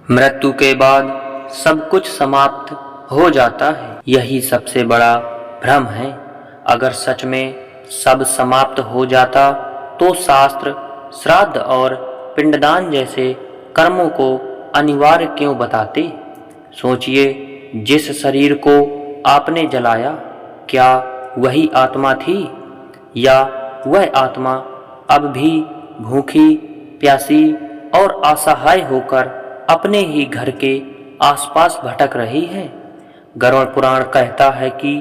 मृत्यु के बाद सब कुछ समाप्त हो जाता है, यही सबसे बड़ा भ्रम है। अगर सच में सब समाप्त हो जाता तो शास्त्र श्राद्ध और पिंडदान जैसे कर्मों को अनिवार्य क्यों बताते? सोचिए, जिस शरीर को आपने जलाया, क्या वही आत्मा थी, या वह आत्मा अब भी भूखी, प्यासी और असहाय होकर अपने ही घर के आसपास भटक रही है? गरुड़ पुराण कहता है कि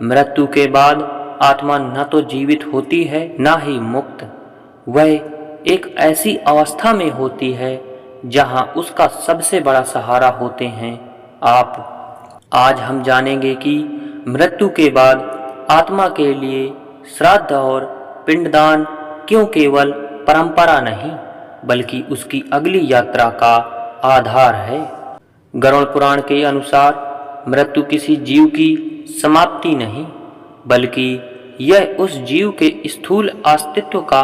मृत्यु के बाद आत्मा न तो जीवित होती है न ही मुक्त। वह एक ऐसी अवस्था में होती है जहां उसका सबसे बड़ा सहारा होते हैं आप। आज हम जानेंगे कि मृत्यु के बाद आत्मा के लिए श्राद्ध और पिंडदान क्यों केवल परंपरा नहीं बल्कि उसकी अगली यात्रा का आधार है। गरुड़ पुराण के अनुसार मृत्यु किसी जीव की समाप्ति नहीं, बल्कि यह उस जीव के स्थूल अस्तित्व का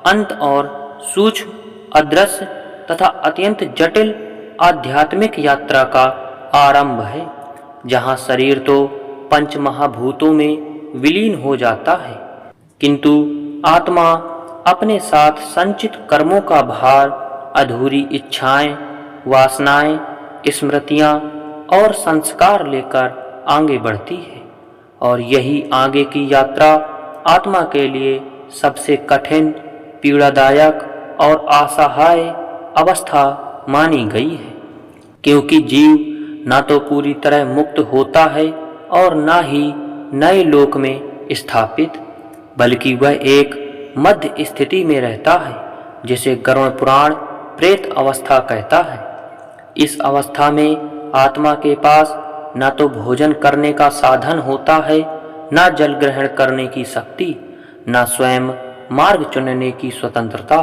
अंत और सूक्ष्म, अदृश्य तथा अत्यंत जटिल आध्यात्मिक यात्रा का आरंभ है, जहां शरीर तो पंच महाभूतों में विलीन हो जाता है, किंतु आत्मा अपने साथ संचित कर्मों का भार, अधूरी इच्छाएं, वासनाएं, स्मृतियां और संस्कार लेकर आगे बढ़ती है। और यही आगे की यात्रा आत्मा के लिए सबसे कठिन, पीड़ादायक और असहाय अवस्था मानी गई है, क्योंकि जीव न तो पूरी तरह मुक्त होता है और न ही नए लोक में स्थापित, बल्कि वह एक मध्य स्थिति में रहता है, जिसे गरुड़ पुराण प्रेत अवस्था कहता है। इस अवस्था में आत्मा के पास न तो भोजन करने का साधन होता है, न जल ग्रहण करने की शक्ति, न स्वयं मार्ग चुनने की स्वतंत्रता,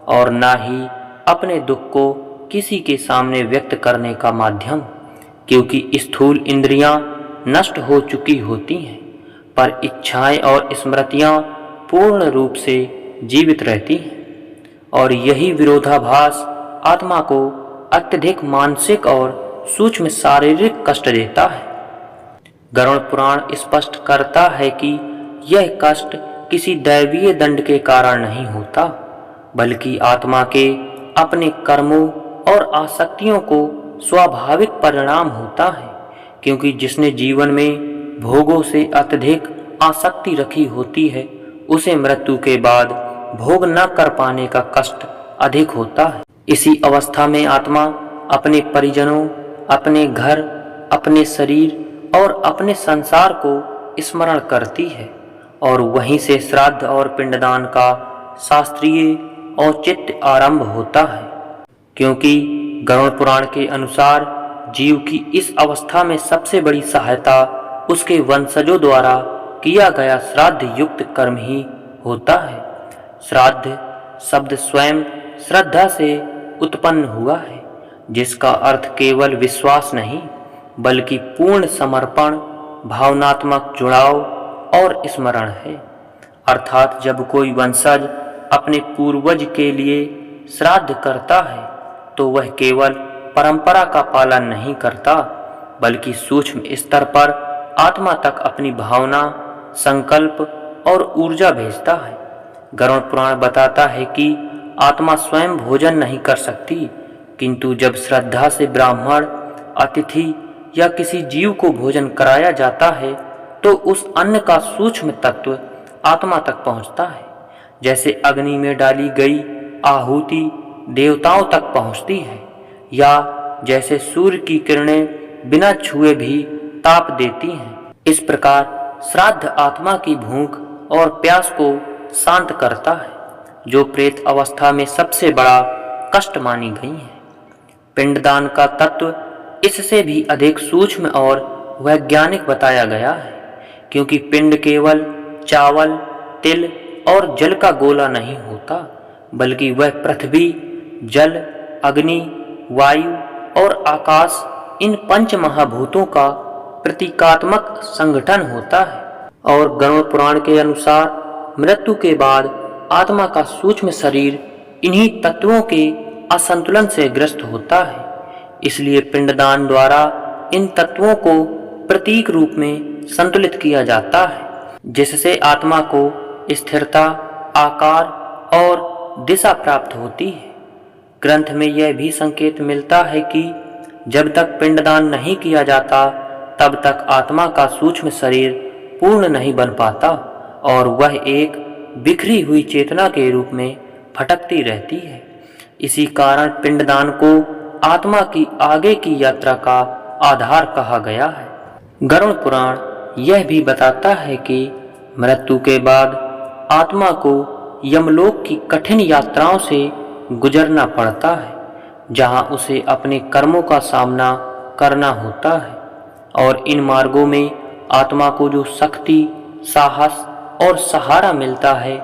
और न ही अपने दुख को किसी के सामने व्यक्त करने का माध्यम, क्योंकि स्थूल इंद्रियां नष्ट हो चुकी होती हैं, पर इच्छाएं और स्मृतियां पूर्ण रूप से जीवित रहती हैं। और यही विरोधाभास आत्मा को अत्यधिक मानसिक और सूक्ष्म शारीरिक कष्ट देता है। गरुड़ पुराण स्पष्ट करता है कि यह कष्ट किसी दैवीय दंड के कारण नहीं होता, बल्कि आत्मा के अपने कर्मों और आसक्तियों को स्वाभाविक परिणाम होता है, क्योंकि जिसने जीवन में भोगों से अत्यधिक आसक्ति रखी होती है, उसे मृत्यु के बाद भोग न कर पाने का कष्ट अधिक होता है। इसी अवस्था में आत्मा अपने परिजनों, अपने घर, अपने शरीर और अपने संसार को स्मरण करती है, और वहीं से श्राद्ध और पिंडदान का शास्त्रीय औचित्य आरंभ होता है, क्योंकि गरुड़ पुराण के अनुसार जीव की इस अवस्था में सबसे बड़ी सहायता उसके वंशजों द्वारा किया गया श्राद्ध युक्त कर्म ही होता है। श्राद्ध शब्द स्वयं श्रद्धा से उत्पन्न हुआ है, जिसका अर्थ केवल विश्वास नहीं बल्कि पूर्ण समर्पण, भावनात्मक जुड़ाव और स्मरण है। अर्थात जब कोई वंशज अपने पूर्वज के लिए श्राद्ध करता है तो वह केवल परंपरा का पालन नहीं करता, बल्कि सूक्ष्म स्तर पर आत्मा तक अपनी भावना, संकल्प और ऊर्जा भेजता है। गरुड़ पुराण बताता है कि आत्मा स्वयं भोजन नहीं कर सकती, किंतु जब श्रद्धा से ब्राह्मण, अतिथि या किसी जीव को भोजन कराया जाता है तो उस अन्न का सूक्ष्म तत्व आत्मा तक पहुंचता है। जैसे अग्नि में डाली गई आहुति देवताओं तक पहुंचती है, या जैसे सूर्य की किरणें बिना छुए भी ताप देती हैं। इस प्रकार श्राद्ध आत्मा की भूख और प्यास को शांत करता है, जो प्रेत अवस्था में सबसे बड़ा कष्ट मानी गई है। पिंडदान का तत्व इससे भी अधिक सूक्ष्म और वैज्ञानिक बताया गया है, क्योंकि पिंड केवल चावल, तिल और जल का गोला नहीं होता, बल्कि वह पृथ्वी, जल, अग्नि, वायु और आकाश, इन पंच महाभूतों का प्रतीकात्मक संगठन होता है। और गरुड़ पुराण के अनुसार मृत्यु के बाद आत्मा का सूक्ष्म शरीर इन्हीं तत्वों के असंतुलन से ग्रस्त होता है, इसलिए पिंडदान द्वारा इन तत्वों को प्रतीक रूप में संतुलित किया जाता है, जिससे आत्मा को स्थिरता, आकार और दिशा प्राप्त होती है। ग्रंथ में यह भी संकेत मिलता है कि जब तक पिंडदान नहीं किया जाता तब तक आत्मा का सूक्ष्म शरीर पूर्ण नहीं बन पाता और वह एक बिखरी हुई चेतना के रूप में भटकती रहती है। इसी कारण पिंडदान को आत्मा की आगे की यात्रा का आधार कहा गया है। गरुड़ पुराण यह भी बताता है कि मृत्यु के बाद आत्मा को यमलोक की कठिन यात्राओं से गुजरना पड़ता है, जहां उसे अपने कर्मों का सामना करना होता है। और इन मार्गों में आत्मा को जो शक्ति, साहस और सहारा मिलता है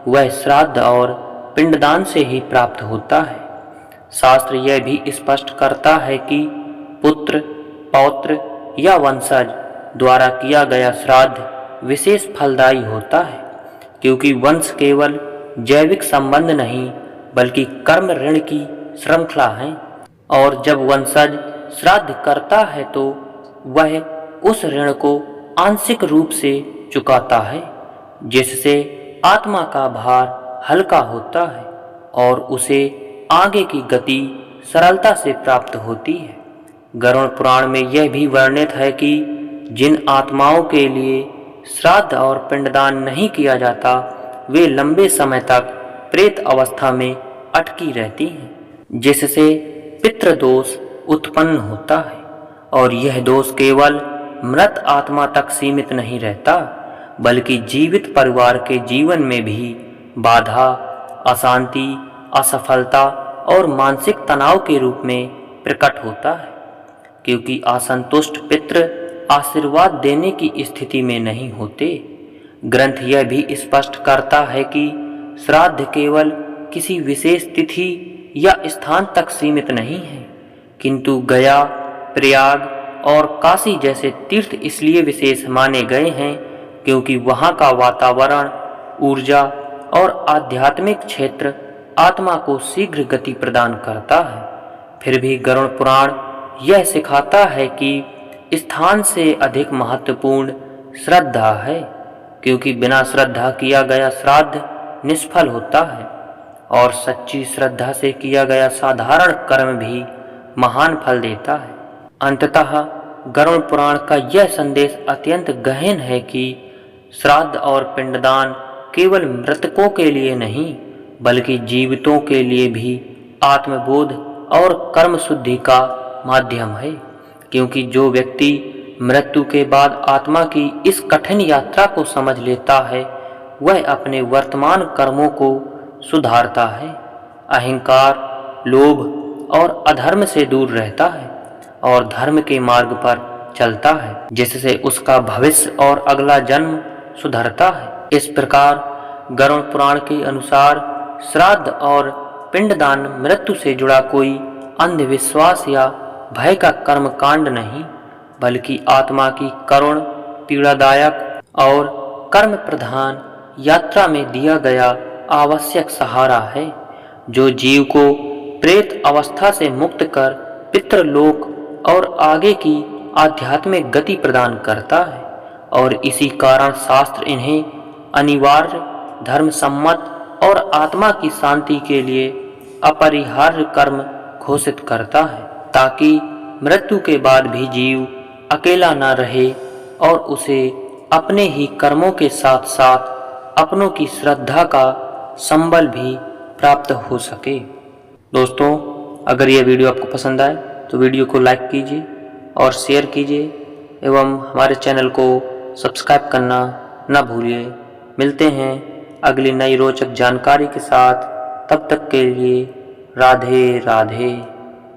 वह श्राद्ध और पिंडदान से ही प्राप्त होता है। शास्त्र यह भी स्पष्ट करता है कि पुत्र, पौत्र या वंशज द्वारा किया गया श्राद्ध विशेष फलदायी होता है, क्योंकि वंश केवल जैविक संबंध नहीं बल्कि कर्म ऋण की श्रृंखला है। और जब वंशज श्राद्ध करता है तो वह उस ऋण को आंशिक रूप से चुकाता है, जिससे आत्मा का भार हल्का होता है और उसे आगे की गति सरलता से प्राप्त होती है। गरुड़ पुराण में यह भी वर्णित है कि जिन आत्माओं के लिए श्राद्ध और पिंडदान नहीं किया जाता वे लंबे समय तक प्रेत अवस्था में अटकी रहती हैं, जिससे पितृदोष उत्पन्न होता है। और यह दोष केवल मृत आत्मा तक सीमित नहीं रहता बल्कि जीवित परिवार के जीवन में भी बाधा, अशांति, असफलता और मानसिक तनाव के रूप में प्रकट होता है, क्योंकि असंतुष्ट पितृ आशीर्वाद देने की स्थिति में नहीं होते। ग्रंथ यह भी स्पष्ट करता है कि श्राद्ध केवल किसी विशेष तिथि या स्थान तक सीमित नहीं है, किंतु गया, प्रयाग और काशी जैसे तीर्थ इसलिए विशेष माने गए हैं क्योंकि वहाँ का वातावरण, ऊर्जा और आध्यात्मिक क्षेत्र आत्मा को शीघ्र गति प्रदान करता है। फिर भी गरुड़ पुराण यह सिखाता है कि स्थान से अधिक महत्वपूर्ण श्रद्धा है, क्योंकि बिना श्रद्धा किया गया श्राद्ध निष्फल होता है और सच्ची श्रद्धा से किया गया साधारण कर्म भी महान फल देता है। अंततः गरुड़ पुराण का यह संदेश अत्यंत गहन है कि श्राद्ध और पिंडदान केवल मृतकों के लिए नहीं बल्कि जीवितों के लिए भी आत्मबोध और कर्म शुद्धि का माध्यम है, क्योंकि जो व्यक्ति मृत्यु के बाद आत्मा की इस कठिन यात्रा को समझ लेता है वह अपने वर्तमान कर्मों को सुधारता है, अहंकार, लोभ और अधर्म से दूर रहता है और धर्म के मार्ग पर चलता है, जिससे उसका भविष्य और अगला जन्म सुधरता है। इस प्रकार गरुड़ पुराण के अनुसार श्राद्ध और पिंडदान मृत्यु से जुड़ा कोई अंधविश्वास या भय का कर्म कांड नहीं बल्कि आत्मा की करुण, पीड़ादायक और कर्म प्रधान यात्रा में दिया गया आवश्यक सहारा है, जो जीव को प्रेत अवस्था से मुक्त कर पितृलोक और आगे की आध्यात्मिक गति प्रदान करता है। और इसी कारण शास्त्र इन्हें अनिवार्य, धर्म सम्मत और आत्मा की शांति के लिए अपरिहार्य कर्म घोषित करता है, ताकि मृत्यु के बाद भी जीव अकेला न रहे और उसे अपने ही कर्मों के साथ साथ अपनों की श्रद्धा का संबल भी प्राप्त हो सके। दोस्तों, अगर यह वीडियो आपको पसंद आए तो वीडियो को लाइक कीजिए और शेयर कीजिए एवं हमारे चैनल को सब्सक्राइब करना न भूलिए। मिलते हैं अगली नई रोचक जानकारी के साथ, तब तक के लिए राधे राधे।